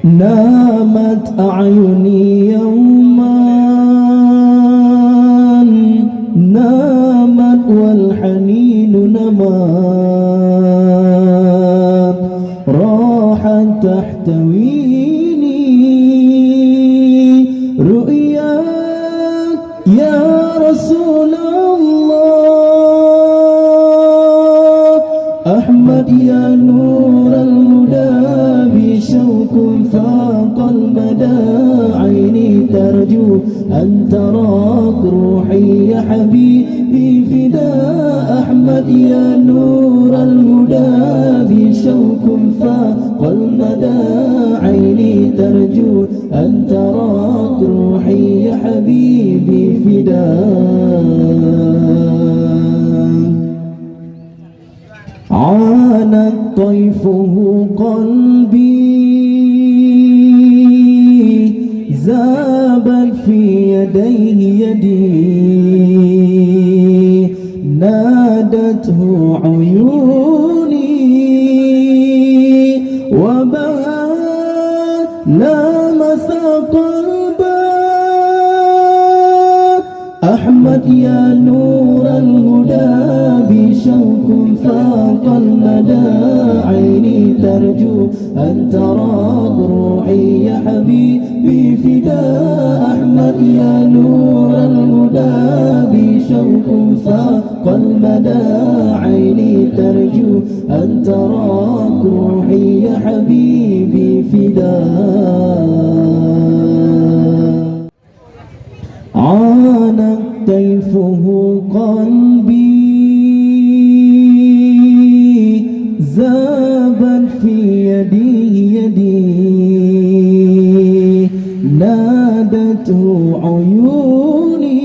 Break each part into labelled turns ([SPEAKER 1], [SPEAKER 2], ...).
[SPEAKER 1] نامت أعيني يوما، نامت والحنين نمات، راحت تحتويني رؤياك يا رسول الله. أحمد يا نور الهدى بشوق فاق المدى، عيني ترجو أن تراك روحي يا حبيبي فداء. أحمد يا نور الهدى بشوق فاق المدى، عيني ترجو أن تراك روحي يا حبيبي فداء. عانت طيفه قلبي، ذابت في يديه يدي، نادته عيوني وبهى لامس قلبا. أحمد يا نور الهدى بشوق فاق المدى، عيني ترجو أن تراك روحي يا حبيبي فداء. أحمد يا نور الهدى بشوق فاق المدى، عيني ترجو أن تراك روحي يا حبيبي فداء. عانت طيفه قلبي، ذابت في يديه يدي، نادته عيوني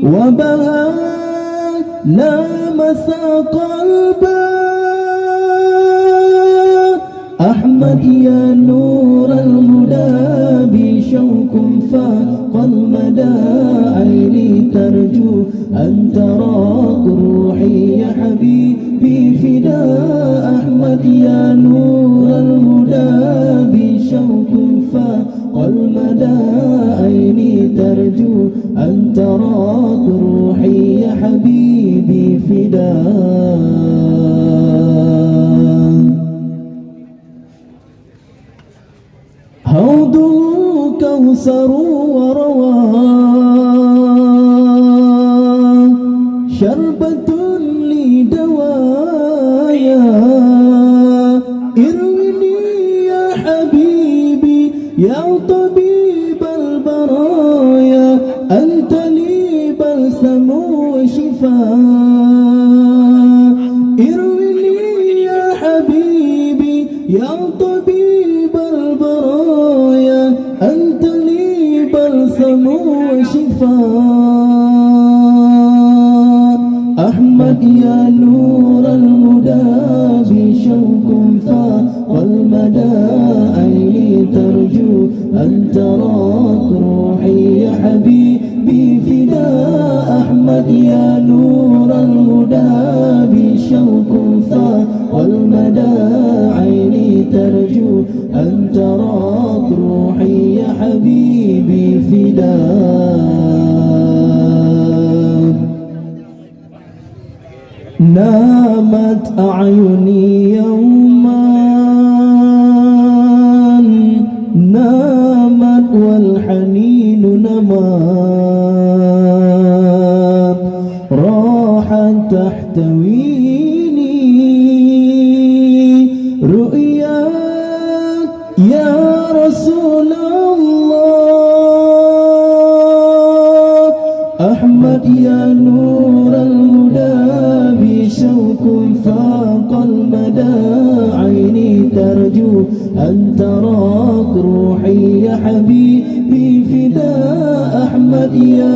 [SPEAKER 1] وبهى لامس قلبا. أحمد يا نور الهدى بشوق فاق المدى، عيني ترجو أن تراك روحي يا حبيبي فداء. أحمد يا نور الهدى بشوق فاق المدى، عيني ترجو أن تراك روحي يا حبيبي فداء. حوضه كوثر ورواه، شربة لدوايا. ارويني يا حبيبي يا طبيب البرايا، أنت لي بلسم وشفاء. ارويني يا حبيبي يا طبيب البرايا، أنت لي بلسم وشفاء. أحمد يا نور الهدى بشوق فاق المدى، عيني ترجو أن تراك روحي يا حبيبي فداء. أحمد يا نور الهدى بشوق فاق المدى، عيني ترجو أن تراك روحي يا حبيبي فداء. نامت أعيني يوما، نامت والحنين نمات، راحت تحتويني رؤياك يا رسول الله. أحمد يا نور الهدى بشوق فاق المدى، عيني ترجو أن تراك روحي يا حبيبي فداء. أحمد يا